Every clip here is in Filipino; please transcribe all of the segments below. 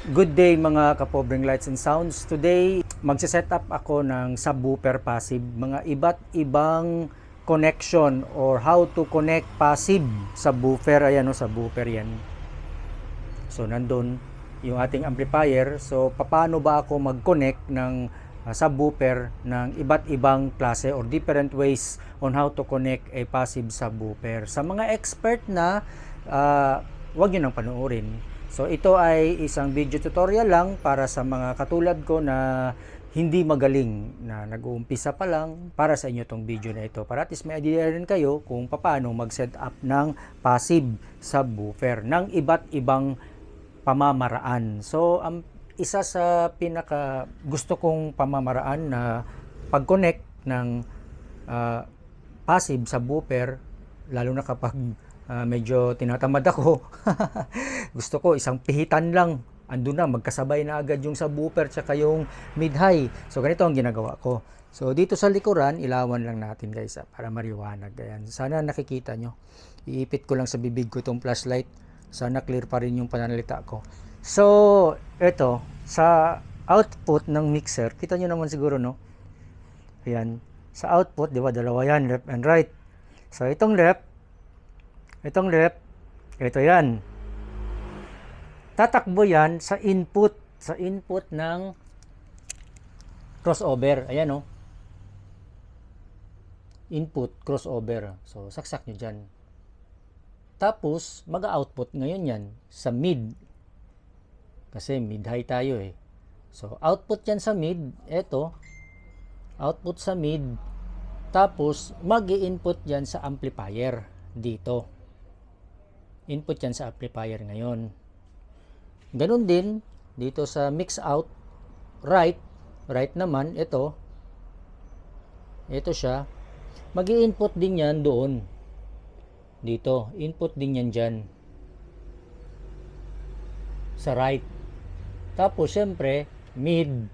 Good day mga kapobreng lights and sounds. Today, magse-set up ako ng subwoofer passive, mga iba't ibang connection or how to connect passive subwoofer. Ayan o, subwoofer yan. So, nandun yung ating amplifier. So, paano ba ako mag-connect ng subwoofer ng iba't ibang klase or different ways on how to connect a passive subwoofer. Sa mga expert na, huwag nyo nang panoorin. So ito ay isang video tutorial lang para sa mga katulad ko na hindi magaling, na nag-uumpisa pa lang. Para sa inyo tong video na ito, para at least may idea rin kayo kung paano mag-set up ng passive subwoofer ng iba't ibang pamamaraan. So isa sa pinaka gusto kong pamamaraan na pag-connect ng passive subwoofer, lalo na kapag medyo tinatamad ako. Gusto ko isang pihitan lang, andun na, magkasabay na agad yung subwoofer tsaka yung mid-high. So ganito ang ginagawa ko. So dito sa likuran, ilawan lang natin guys para mariwanag. Ayan. Sana nakikita nyo. Iipit ko lang sa bibig ko itong flashlight. Sana clear pa rin yung pananalita ko. So ito, sa output ng mixer, kita nyo naman siguro, no? Ayan. Sa output, di ba, dalawa yan, left and right. So itong left, ito yan. Tatakbo yan sa input ng crossover. Ayan, oh. Input, crossover. So, saksak nyo dyan. Tapos, mag-output ngayon yan sa mid. Kasi mid-high tayo eh. So, output yan sa mid. Ito. Output sa mid. Tapos, mag-i-input yan sa amplifier. Dito. Input yan sa amplifier ngayon. Ganun din dito sa mix out right naman ito siya, magi-input din yan doon dito, input din yan dyan sa right. Tapos syempre mid,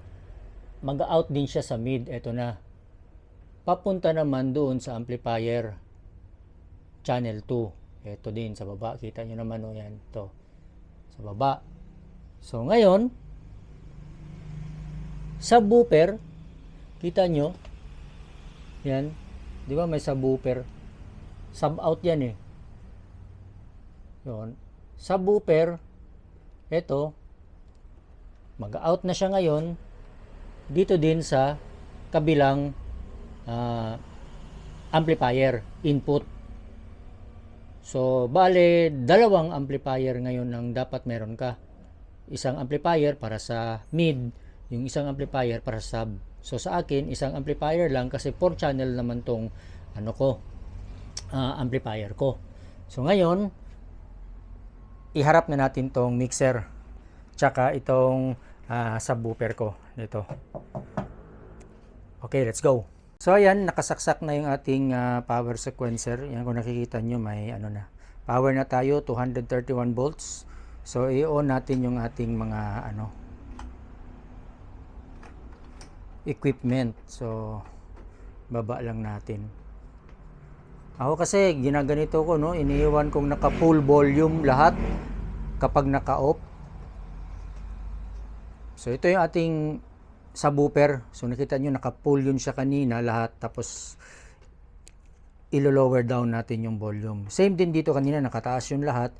mag-out din siya sa mid. Ito na, papunta naman doon sa amplifier channel 2. Ito din sa baba, kita nyo naman, o yan, ito sa baba. So ngayon, subwoofer, kita nyo yan, di ba may subwoofer, sub out yan eh. Yun, subwoofer, ito mag-out na siya ngayon dito din sa kabilang amplifier input. So, bale, dalawang amplifier ngayon ang dapat meron ka. Isang amplifier para sa mid, yung isang amplifier para sa sub. So, sa akin, isang amplifier lang kasi 4 channel naman tong amplifier ko. So, ngayon, iharap na natin tong mixer tsaka itong subwoofer ko dito. Okay, let's go. So ayan, nakasaksak na yung ating power sequencer. Yan, kung nakikita nyo, may power na tayo, 231 volts. So i-on natin yung ating mga equipment. So baba lang natin. Ako kasi ginaganito ko, no, iniiwan kong naka full volume lahat kapag naka-off. So ito yung ating subwoofer. So nakita nyo, naka-pull yun siya kanina lahat. Tapos ilo-lower down natin yung volume. Same din dito, kanina nakataas yung lahat.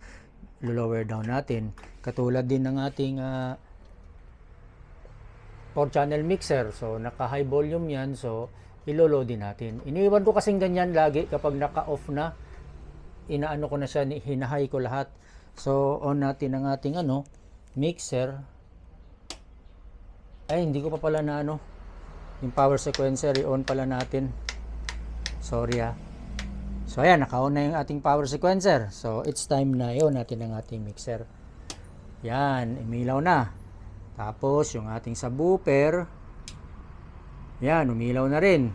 Ilo-lower down natin. Katulad din ng ating 4-channel mixer. So naka-high volume yan. So ilo-low din natin. Iniwan ko kasing ganyan lagi kapag naka-off na. Inaano ko na siya, hinahay ko lahat. So on natin ang ating mixer. Ay, hindi ko pa pala na yung power sequencer, i-on pala natin. Sorry ah. So ayan, naka-on na yung ating power sequencer. So it's time na i-on natin ang ating mixer. Yan, umilaw na. Tapos yung ating subwoofer, yan, umilaw na rin.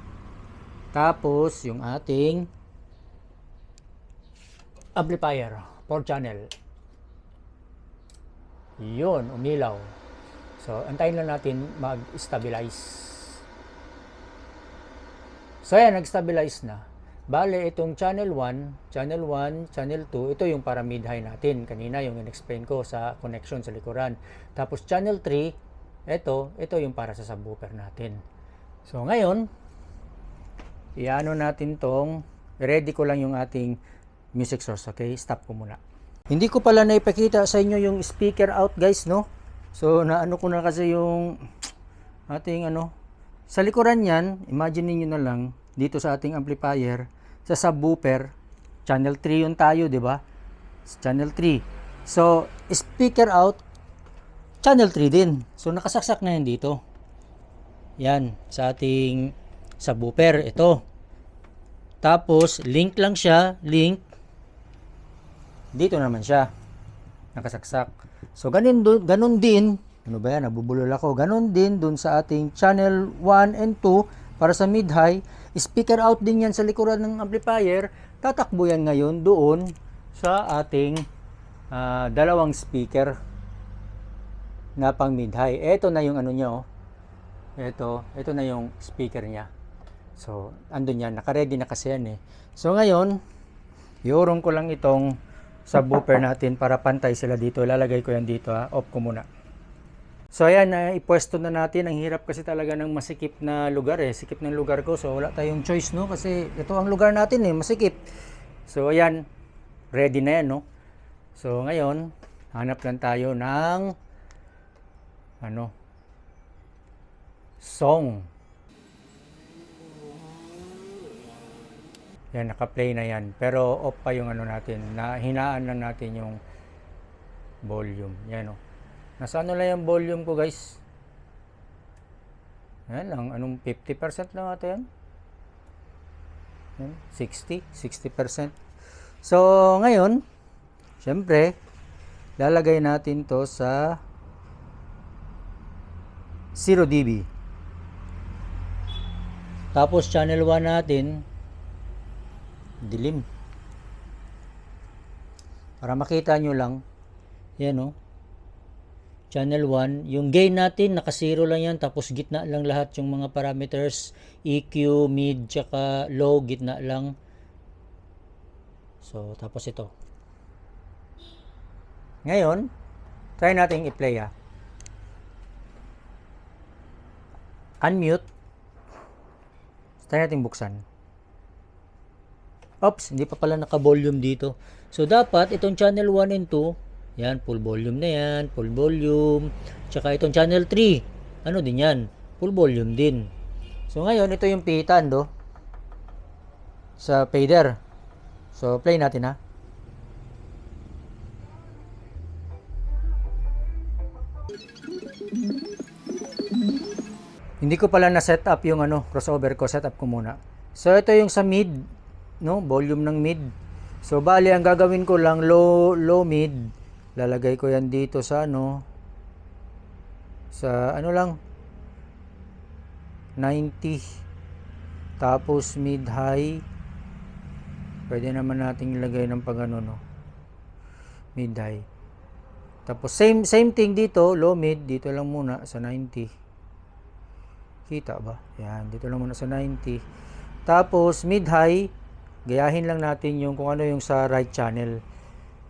Tapos yung ating amplifier, 4 channel. Yun, umilaw. So, antayin lang natin mag-stabilize. So, ayan, nag-stabilize na. Bale, itong channel 1, channel 1, channel 2, ito yung para mid-high natin. Kanina yung in-explain ko sa connection sa likuran. Tapos channel 3, ito yung para sa subwoofer natin. So ngayon, iano natin tong, ready ko lang yung ating music source, okay? Stop ko muna. Hindi ko pala naipakita sa inyo yung speaker out, guys, no? So naano ko na kasi yung ating sa likuran yan, imagine niyo na lang dito sa ating amplifier, sa subwoofer, channel 3 yung tayo, di ba? Channel 3. So, speaker out, channel 3 din. So, nakasaksak na yan dito. Yan, sa ating subwoofer, ito. Tapos, link lang siya, link. Dito naman siya. Nakasaksak. So, ganun din, ano ba yan, nabubulol ako. Ganun din dun sa ating channel 1 and 2, para sa mid-high. Speaker out din yan sa likuran ng amplifier. Tatakbo yan ngayon doon sa ating dalawang speaker na pang mid-high. Ito na yung niya, oh. Ito na yung speaker niya. So, andun yan. Naka-ready na kasi yan, eh. So, ngayon, iurong ko lang itong subwoofer natin para pantay sila dito. Ilalagay ko yan dito, ha. Off ko muna. So ayan, ipwesto na natin. Ang hirap kasi talaga ng masikip na lugar, eh. Sikip ng lugar ko. So wala tayong choice, no? Kasi ito ang lugar natin, eh. Masikip. So ayan, ready na yan, no? So ngayon, hanap lang tayo ng song. Yan, naka-play na yan. Pero off pa yung natin. Hinaan lang natin yung volume. Yan, no? Nasa lang yung volume ko, guys. Yan lang, 50% lang ata yan. 60%. So, ngayon, syempre, lalagay natin to sa 0 dB. Tapos, channel 1 natin, dilim. Para makita nyo lang, yan, oh. Channel 1, yung gain natin, naka-0 lang yan, tapos gitna lang lahat yung mga parameters, EQ, mid, tsaka low, gitna lang. So, tapos ito. Ngayon, try natin i-play, ha. Unmute. Try natin buksan. Oops, hindi pa pala naka-volume dito. So, dapat itong channel 1 and 2, yan, full volume na yan, full volume. Tsaka itong channel 3, ano din yan, full volume din. So ngayon, ito yung pihitan, do, sa fader. So play natin, ha. Hindi ko pala na-set up yung crossover ko, set up ko muna. So ito yung sa mid, no, volume ng mid. So bali, ang gagawin ko lang, low mid. Lalagay ko yan dito sa lang 90. Tapos mid high, pwede naman nating ilagay ng pag mid high. Tapos same thing dito, low mid dito lang muna sa 90. Kita ba? Yan, dito lang muna sa 90. Tapos mid high, gayahin lang natin yung kung ano yung sa right channel.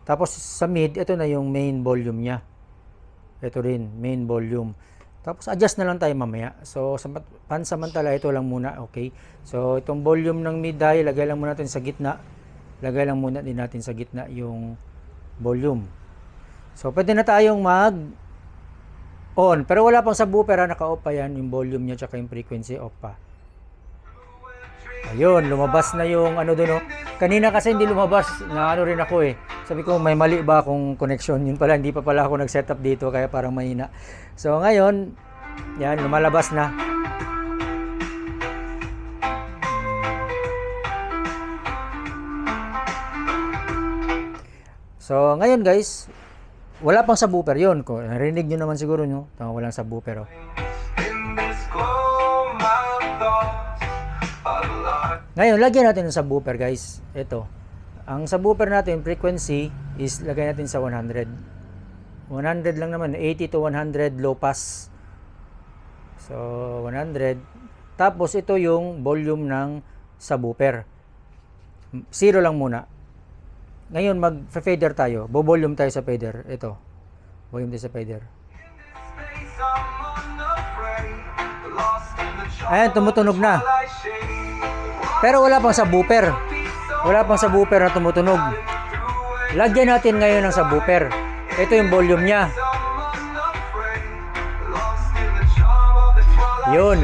Tapos sa mid, ito na yung main volume niya. Ito rin, main volume. Tapos adjust na lang tayo mamaya. So pansamantala, ito lang muna, okay? So itong volume ng mid high, lagay lang muna natin sa gitna. Lagay lang muna din natin sa gitna yung volume. So pwede na tayong on. Pero wala pang subwoofer, naka-off pa yan. Yung volume niya tsaka yung frequency off pa. Ayun, lumabas na yung doon, oh. Kanina kasi hindi lumabas, na rin ako, eh. Sabi ko, may mali ba akong connection? Yun pala, hindi pa pala ako nag-setup dito, kaya parang mahina. So ngayon, yan, lumalabas na. So ngayon, guys, wala pang subwoofer yun. Narinig nyo naman siguro nyo, walang subwoofer, oh. Ngayon, lagyan natin ng subwoofer, guys. Ito. Ang subwoofer natin, frequency, is lagay natin sa 100. 100 lang naman. 80 to 100 low pass. So, 100. Tapos, ito yung volume ng subwoofer. Zero lang muna. Ngayon, mag-fader tayo. Bo-volume tayo sa fader. Ito. Volume tayo sa fader. Ayan, tumutunog na. Pero wala pang subwoofer. Wala pang subwoofer na tumutunog. Lagyan natin ngayon ng subwoofer. Ito yung volume niya. Yun.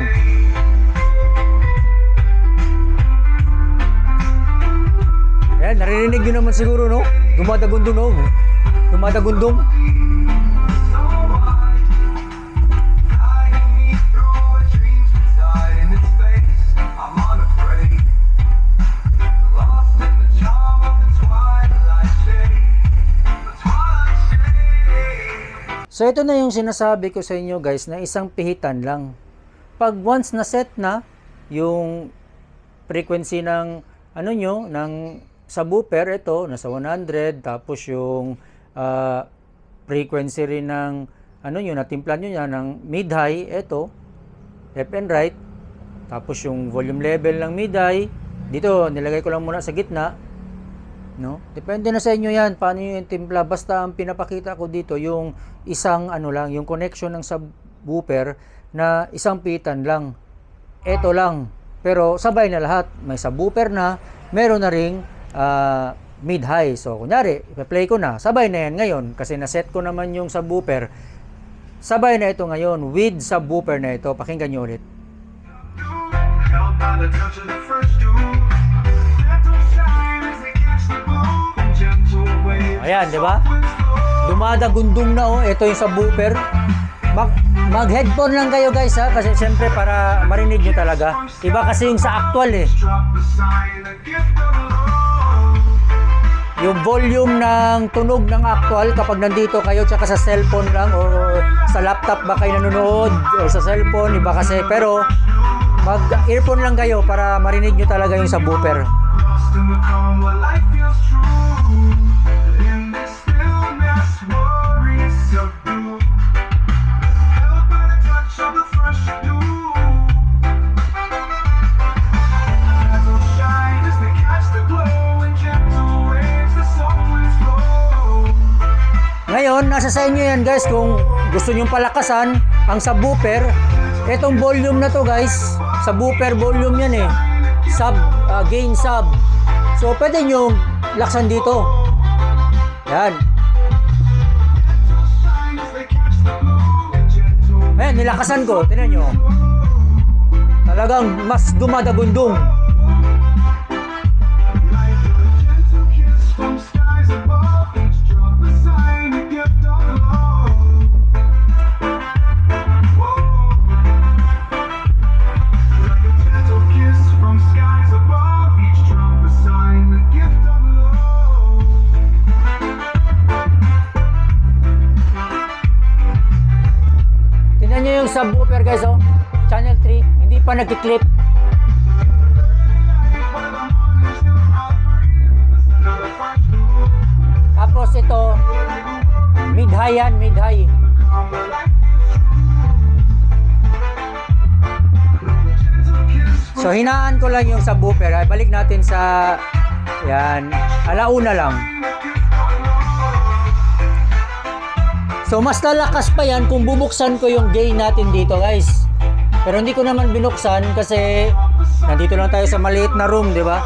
Ayan, naririnig nyo naman siguro, no? Dumadagundong, no? Dumadagundong. So ito na yung sinasabi ko sa inyo guys na isang pihitan lang. Pag once na set na yung frequency ng ano nyo, ng subwoofer, ito nasa 100, tapos yung frequency rin ng ano nyo, natimplan nyo yan ng mid-high, ito left and right, tapos yung volume level ng mid-high dito nilagay ko lang muna sa gitna, no? Depende na sa inyo yan paano yung timpla. Basta ang pinapakita ko dito yung isang ano lang, yung connection ng subwoofer na isang pitan lang. Ito lang. Pero sabay na lahat. May subwoofer na, meron na ring mid-high. So kunyari, ipa-play ko na. Sabay na yan ngayon kasi naset ko naman yung subwoofer. Sabay na ito ngayon with subwoofer na ito. Pakinggan nyo ulit. Ayan, di ba? Dumadagundong na oh. Ito yung subwoofer. Mag-headphone lang kayo guys ha, kasi syempre para marinig nyo talaga. Iba kasi yung sa actual eh. Yung volume ng tunog ng actual kapag nandito kayo tsaka sa cellphone lang o sa laptop ba kayo nanonood o sa cellphone, iba kasi. Pero mag-earphone lang kayo para marinig nyo talaga yung subwoofer. Ngayon, nasa sa inyo yan guys kung gusto nyong palakasan ang subwoofer. Itong volume na to guys, subwoofer volume yan eh. Gain sub. So pwede nyong laksan dito. Yan. Ayan, nilakasan ko. Tingnan nyo. Talagang mas dumadagundong. Yung subwoofer guys oh, channel 3, hindi pa nagki-clip. Tapos ito mid-high yan, mid-high. So hinaan ko lang yung subwoofer. Ay, balik natin sa yan, alauna lang. So mas lalakas pa yan kung bubuksan ko yung gain natin dito guys. Pero hindi ko naman binuksan kasi nandito lang tayo sa maliit na room, di ba?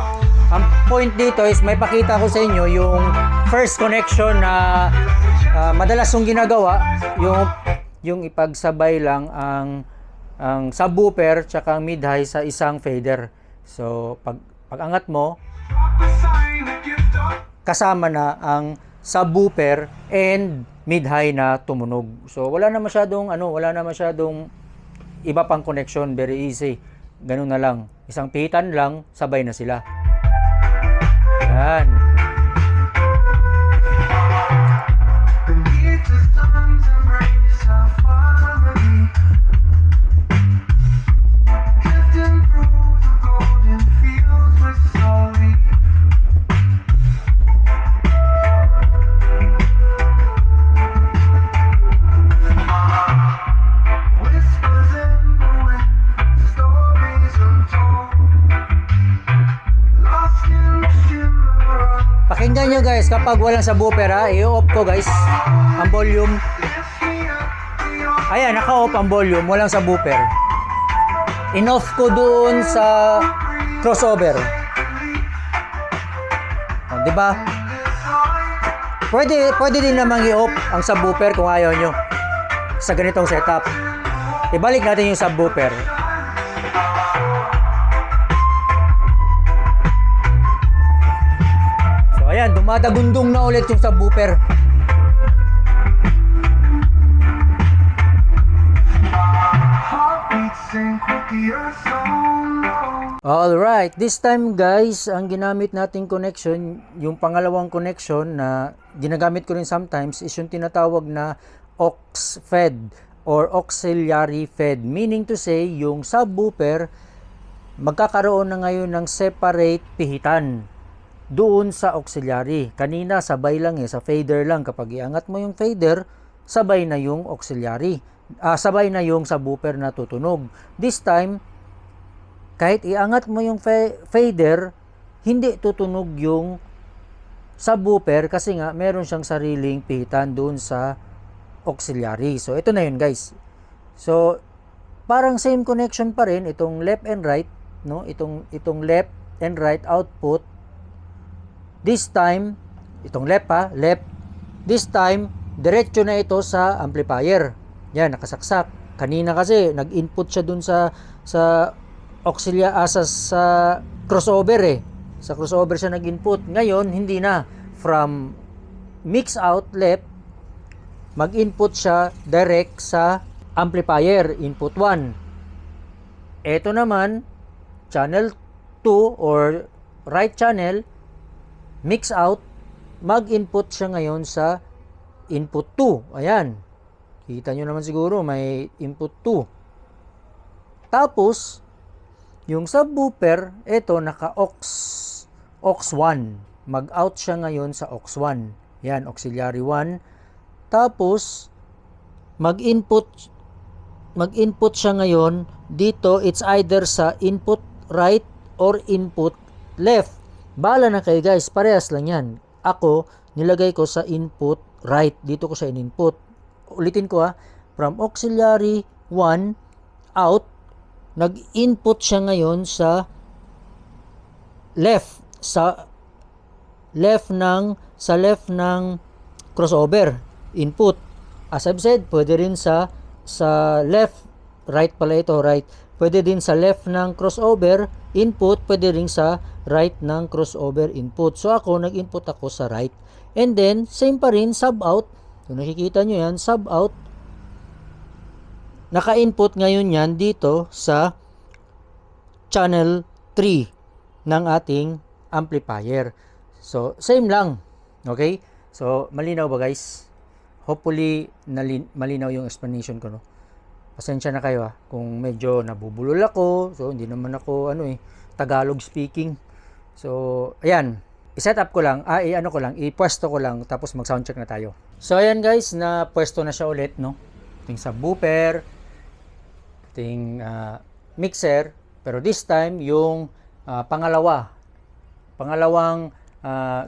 Ang point dito is may pakita ko sa inyo yung first connection na madalas yung ginagawa, yung ipagsabay lang ang subwoofer tsaka ang mid-high sa isang fader. So pag angat mo, kasama na ang subwoofer and mid-high na tumunog. So wala na masyadong iba pang connection, very easy. Ganun na lang. Isang pihitan lang, sabay na sila. Yan. Lost in the street. kapag walang subwoofer ha, i-off ko guys ang volume. Ayan, naka-off ang volume, walang subwoofer. In-off ko doon sa crossover. O, diba? Pwede din namang i-off ang subwoofer kung ayaw nyo sa ganitong setup. Ibalik natin yung subwoofer. So ayan, dumadagundong na ulit yung subwoofer. Alright, this time guys, ang ginamit nating connection, yung pangalawang connection na ginagamit ko rin sometimes is yung tinatawag na aux fed or auxiliary fed. Meaning to say, yung subwoofer magkakaroon na ngayon ng separate pihitan doon sa auxiliary. Kanina sabay lang sa fader lang. Kapag iangat mo yung fader, sabay na yung auxiliary. Sabay na yung subwoofer na tutunog. This time, kahit iangat mo yung fader, hindi tutunog yung subwoofer kasi nga meron siyang sariling pihitan doon sa auxiliary. So ito na yun guys. So parang same connection pa rin itong left and right, no? Itong left and right output. This time itong left left. This time diretso na ito sa amplifier. Yan, nakasaksak. Kanina kasi nag-input siya doon sa auxiliary sa crossover Sa crossover siya nag-input. Ngayon hindi na, from mix out left mag-input siya direct sa amplifier, input 1. Ito naman, channel 2 or right channel, mix out, mag-input siya ngayon sa input 2. Ayan. Kita nyo naman siguro, may input 2. Tapos, yung subwoofer, ito naka-aux 1. Mag-out siya ngayon sa aux 1. Yan, auxiliary 1. Tapos, mag-input siya ngayon dito, it's either sa input right or input left. Bala na kayo guys, parehas lang yan. Ako, nilagay ko sa input right. Dito ko siya in-input. Ulitin ko from auxiliary 1 out, nag-input siya ngayon sa left. Sa left ng crossover input. As I've said, pwede rin sa left, right pala ito, right. Pwede din sa left ng crossover input, pwede rin sa right ng crossover input. So ako, nag-input ako sa right. And then, same pa rin, sub out. Kung nakikita nyo yan, sub out. Naka-input ngayon yan dito sa channel 3 ng ating amplifier. So, same lang. Okay? So, malinaw ba guys? Hopefully, malinaw yung explanation ko, no? Pasensya na kayo kung medyo nabubulol ako. So, hindi naman ako, Tagalog speaking. So, ayan. I-set up ko lang, ipwesto ko lang, tapos mag-soundcheck na tayo. So, ayan guys, na pwesto na siya ulit, no? Ating subwoofer, ating mixer, pero this time, yung pangalawang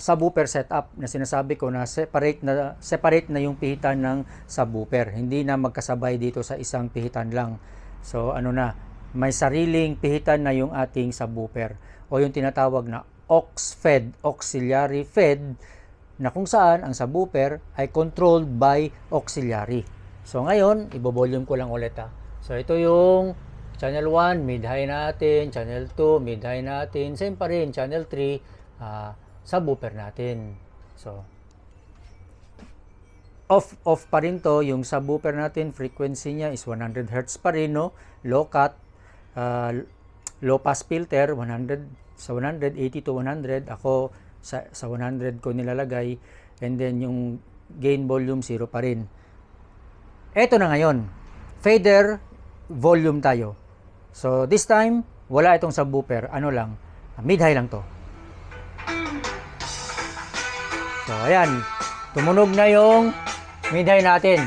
subwoofer setup na sinasabi ko na separate na yung pihitan ng subwoofer. Hindi na magkasabay dito sa isang pihitan lang. So may sariling pihitan na yung ating subwoofer o yung tinatawag na aux fed, auxiliary fed, na kung saan ang subwoofer ay controlled by auxiliary. So ngayon, ibo-volume ko lang ulit So ito yung channel 1, mid-high natin, channel 2, mid-high natin, same pa rin, channel 3, subwoofer natin. So, off pa rin to, yung subwoofer natin, frequency niya is 100 Hz pa rin, no? Low cut, low pass filter, 100, sa 100, 80 to 100, ako sa 100 ko nilalagay, and then yung gain volume 0 pa rin. Eto na ngayon, fader volume tayo. So, this time, wala itong subwoofer, mid-high lang to. So, ayan. Tumunog na yung mid-high natin.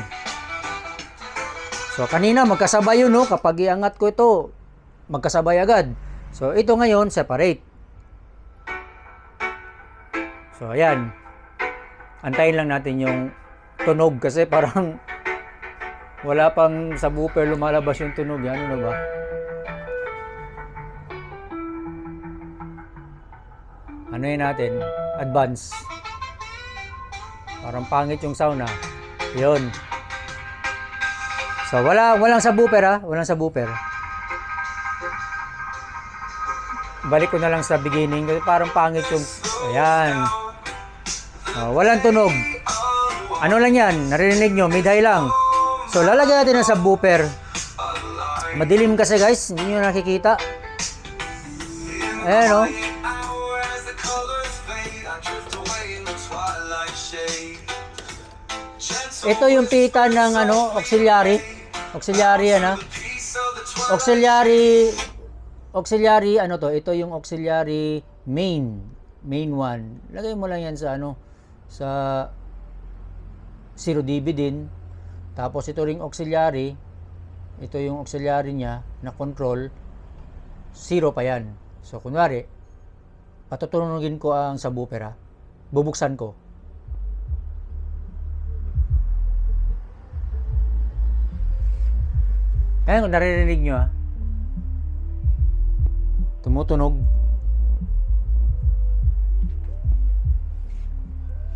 So, kanina magkasabay yun, no? Kapag iangat ko ito, magkasabay agad. So, ito ngayon, separate. So, ayan. antayin lang natin yung tunog kasi parang wala pang subwoofer lumalabas yung tunog. Ano na ba? Ano yun natin? Advance. Parang pangit yung sound ha. Yun. So walang subwoofer ha. Walang subwoofer. Balik ko na lang sa beginning kasi parang pangit yung... Ayan. Walang tunog. Ano lang yan? Naririnig nyo? Mid-high lang. So lalagyan natin ng subwoofer. Madilim kasi guys. Hindi nyo nakikita. Ayan o. Ito yung pita ng auxiliary. Auxiliary yan ha. Auxiliary ano to? Ito yung auxiliary main 1. Lagay mo lang yan sa sa 0 dB din. Tapos ito ring auxiliary. Ito yung auxiliary niya na control. 0 pa yan. So kunwari, patutunugin ko ang subwoofer ha. Bubuksan ko. Ayan, naririnig nyo ha. Tumutunog.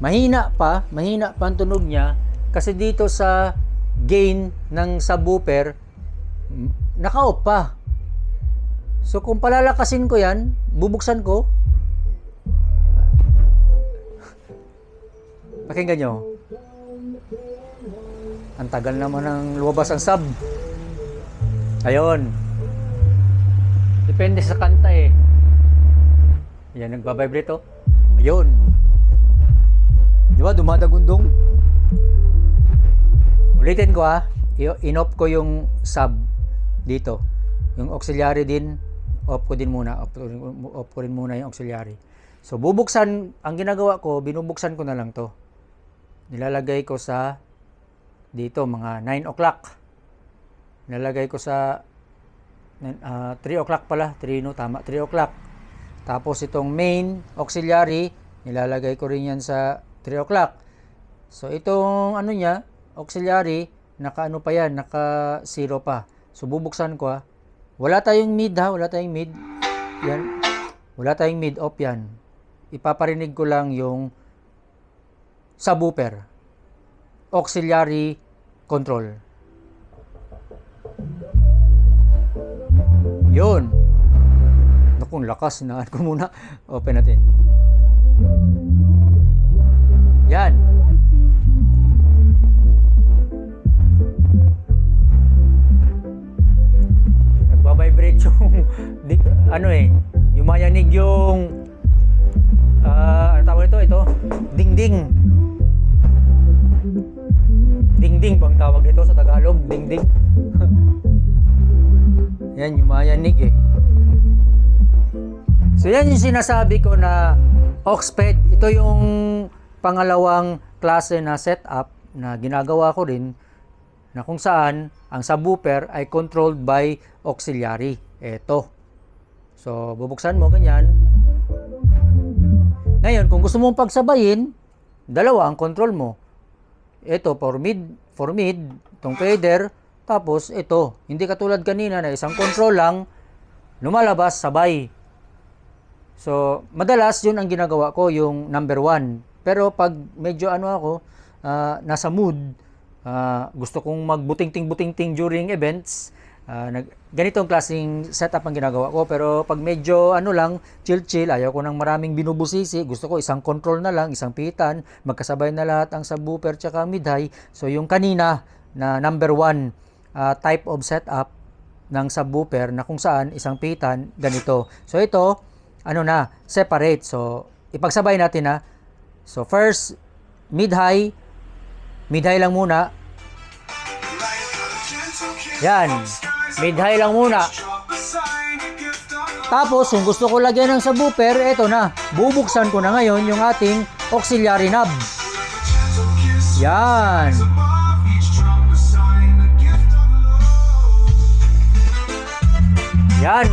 Mahina pa ang tunog niya kasi dito sa gain ng subwoofer naka-off pa. So kung palalakasin ko yan, bubuksan ko. Pakinggan nyo. Ang tagal naman ng lumabas ang sub. Ayun. Depende sa kanta eh. Yan, nagbabibrate oh. Ayun. Di ba, dumadagundong? Ulitin ko ha. In-off ko yung sub dito. Yung auxiliary din, off ko din muna. Off ko rin muna yung auxiliary. So, bubuksan, ang ginagawa ko, binubuksan ko na lang to. Nilalagay ko sa dito, mga 9 o'clock. Nilalagay ko sa 3 o'clock pala. 3 no, tama. 3 o'clock. Tapos itong main auxiliary, nilalagay ko rin yan sa 3 o'clock. So itong niya, auxiliary, naka pa yan, naka 0 pa. So bubuksan ko ha. Wala tayong mid ha, wala tayong mid. Yan. Wala tayong mid, off yan. Ipaparinig ko lang yung subwoofer. Auxiliary control. Yun. Naku, lakas. Hinaan ko muna. Open natin. Yan. Nagbabibrate yung yumayanig yung ano tawag ito? Ding-ding. Ding-ding bang tawag ito sa Tagalog? Ding-ding. Yan, yumayanig eh. So yan yung sinasabi ko na aux-ped. Ito yung pangalawang klase na setup na ginagawa ko rin na kung saan ang subwoofer ay controlled by auxiliary. Ito. So bubuksan mo ganyan. Ngayon, kung gusto mong pagsabayin, dalawa ang control mo. Ito for mid, itong fader. Tapos ito, hindi katulad kanina na isang control lang, lumalabas sabay. So, madalas yun ang ginagawa ko, yung number 1. Pero pag medyo nasa mood, gusto kong magbuting-ting during events, ganitong klaseng setup ang ginagawa ko. Pero pag medyo chill, ayaw ko ng maraming binubusisi, gusto ko isang control na lang, isang pitan, magkasabay na lahat ang subwoofer tsaka mid-high. So, yung kanina na number 1, type of setup ng subwoofer na kung saan isang pitan ganito. So ito separate. So ipagsabay natin ha. So first mid-high lang muna. Yan. Mid-high lang muna. Tapos kung gusto ko lagyan ng subwoofer, ito na. Bubuksan ko na ngayon yung ating auxiliary knob. Yan. Yan.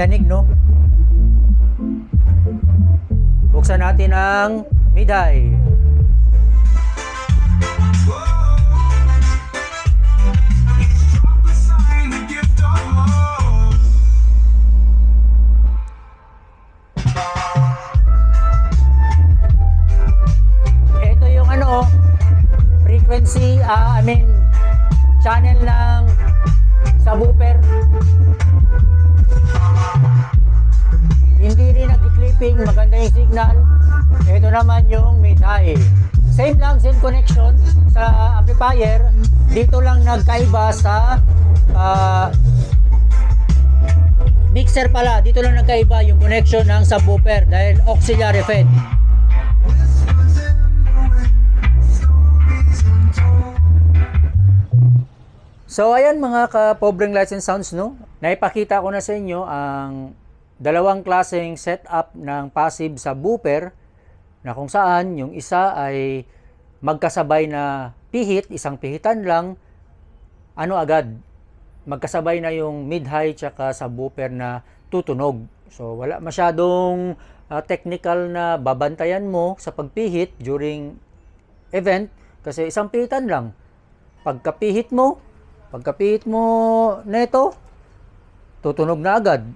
yanig, no? Buksan natin ang mid-high. Ito yung ano, frequency, channel ng subwoofer. Hindi rin nag-clipping, maganda yung signal. Ito naman yung mid-high. Same connection sa amplifier. Dito lang nagkaiba sa mixer pala. Dito lang nagkaiba yung connection ng subwoofer dahil auxiliary fed. So ayan mga ka-Pobreng Lights and Sounds, no? Naipakita ko na sa inyo ang dalawang klaseng setup ng passive subwoofer na kung saan yung isa ay magkasabay na pihit, isang pihitan lang, agad, magkasabay na yung mid-high tsaka subwoofer na tutunog. So wala masyadong technical na babantayan mo sa pagpihit during event kasi isang pihitan lang. Pagkapihit mo neto, tutunog na agad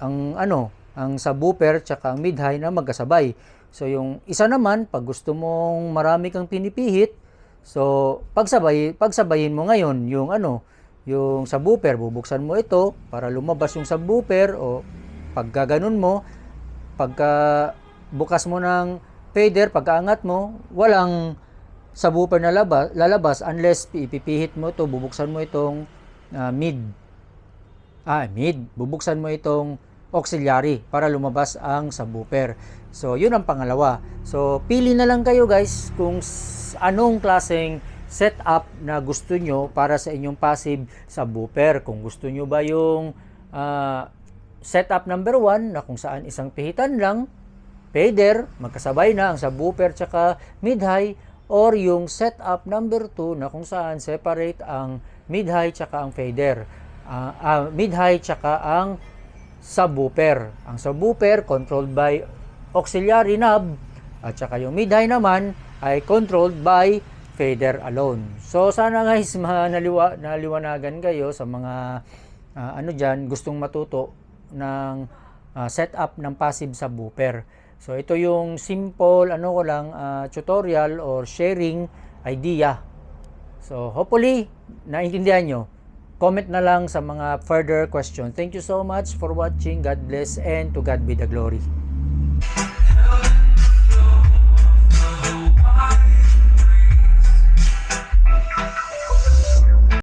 ang subwoofer tsaka ang mid-high na magkasabay. So yung isa naman, pag gusto mong marami kang pinipihit, so pagsabayin mo ngayon yung subwoofer, bubuksan mo ito para lumabas yung subwoofer, o pagka ganun mo, pagka bukas mo ng fader, pagkaangat mo, walang subwoofer na lalabas unless ipipihit mo ito, bubuksan mo itong bubuksan mo itong auxiliary para lumabas ang subwoofer. So yun ang pangalawa. So pili na lang kayo guys kung anong klaseng setup na gusto nyo para sa inyong passive subwoofer. Kung gusto nyo ba yung setup number 1 na kung saan isang pihitan lang, fader, magkasabay na ang subwoofer tsaka mid-high, or yung setup number 2 na kung saan separate ang mid-high tsaka ang fader. Mid-high tsaka ang subwoofer. Ang subwoofer controlled by auxiliary knob at saka yung mid-high naman ay controlled by fader alone. So sana guys naliwanagan kayo sa mga dyan gustong matuto ng setup ng passive subwoofer. So ito yung simple tutorial or sharing idea. So hopefully naintindihan nyo. Comment na lang sa mga further question. Thank you so much for watching. God bless and to God be the glory.